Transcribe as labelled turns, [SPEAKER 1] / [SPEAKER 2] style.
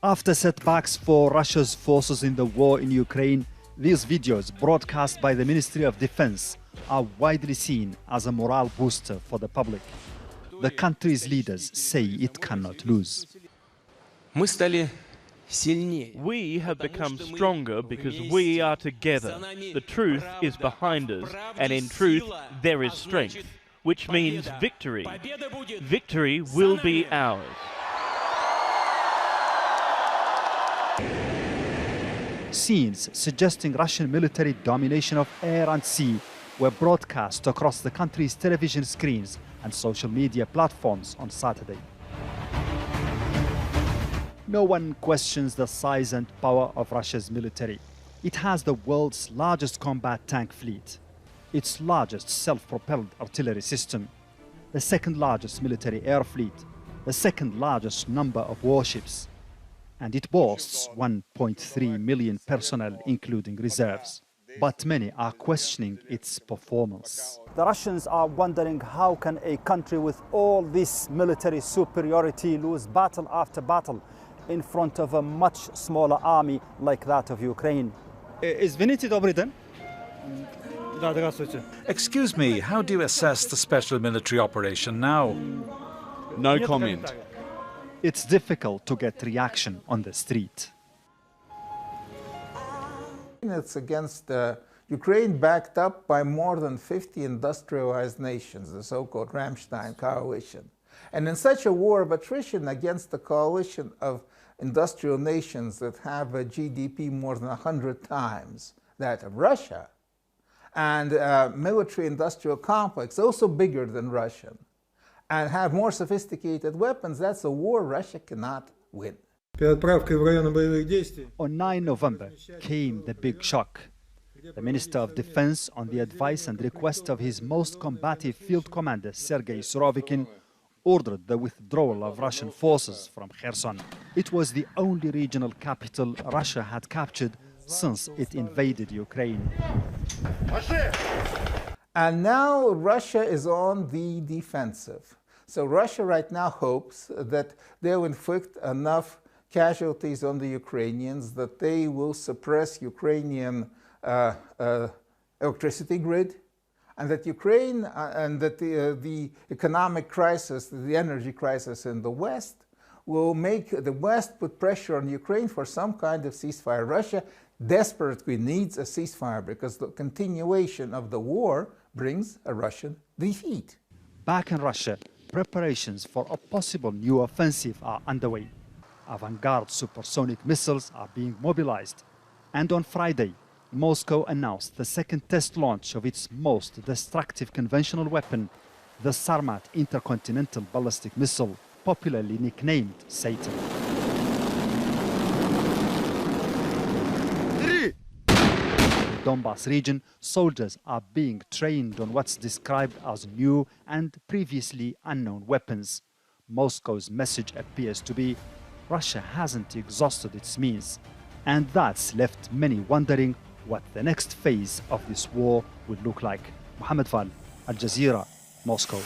[SPEAKER 1] After setbacks for Russia's forces in the war in Ukraine, these videos broadcast by the Ministry of Defense are widely seen as a morale booster for the public. The country's leaders say it cannot lose.
[SPEAKER 2] We have become stronger because we are together. The truth is behind us, and in truth there is strength, which means victory. Victory will be ours.
[SPEAKER 1] Scenes suggesting Russian military domination of air and sea were broadcast across the country's television screens and social media platforms on Saturday. No one questions the size and power of Russia's military. It has the world's largest combat tank fleet, its largest self-propelled artillery system, the second largest military air fleet, the second largest number of warships, and it boasts 1.3 million personnel, including reserves. But many are questioning its performance. The Russians are wondering how can a country with all this military superiority lose battle after battle in front of a much smaller army like that of Ukraine.
[SPEAKER 3] Excuse me, how do you assess the special military operation now?
[SPEAKER 2] No comment.
[SPEAKER 1] It's difficult to get reaction on the street.
[SPEAKER 4] It's against Ukraine, backed up by more than 50 industrialized nations, the so-called Ramstein coalition. And in such a war of attrition against a coalition of industrial nations that have a GDP more than 100 times that of Russia, and a military-industrial complex also bigger than Russian, and have more sophisticated weapons, that's a war Russia cannot win.
[SPEAKER 1] On 9 November came the big shock. The Minister of Defense, on the advice and request of his most combative field commander, Sergei Surovikin, ordered the withdrawal of Russian forces from Kherson. It was the only regional capital Russia had captured since it invaded Ukraine.
[SPEAKER 4] And now Russia is on the defensive. So Russia right now hopes that they'll inflict enough casualties on the Ukrainians that they will suppress Ukrainian electricity grid, and that Ukraine and that the economic crisis, the energy crisis in the West, will make the West put pressure on Ukraine for some kind of ceasefire. Russia desperately needs a ceasefire because the continuation of the war brings a Russian defeat.
[SPEAKER 1] Back in Russia, preparations for a possible new offensive are underway. Avant-garde supersonic missiles are being mobilized. And on Friday, Moscow announced the second test launch of its most destructive conventional weapon, the Sarmat intercontinental ballistic missile, popularly nicknamed Satan. In the Donbas region, soldiers are being trained on what's described as new and previously unknown weapons. Moscow's message appears to be, Russia hasn't exhausted its means, and that's left many wondering what the next phase of this war would look like. Mohammed Fall, Aljazera, Moscow.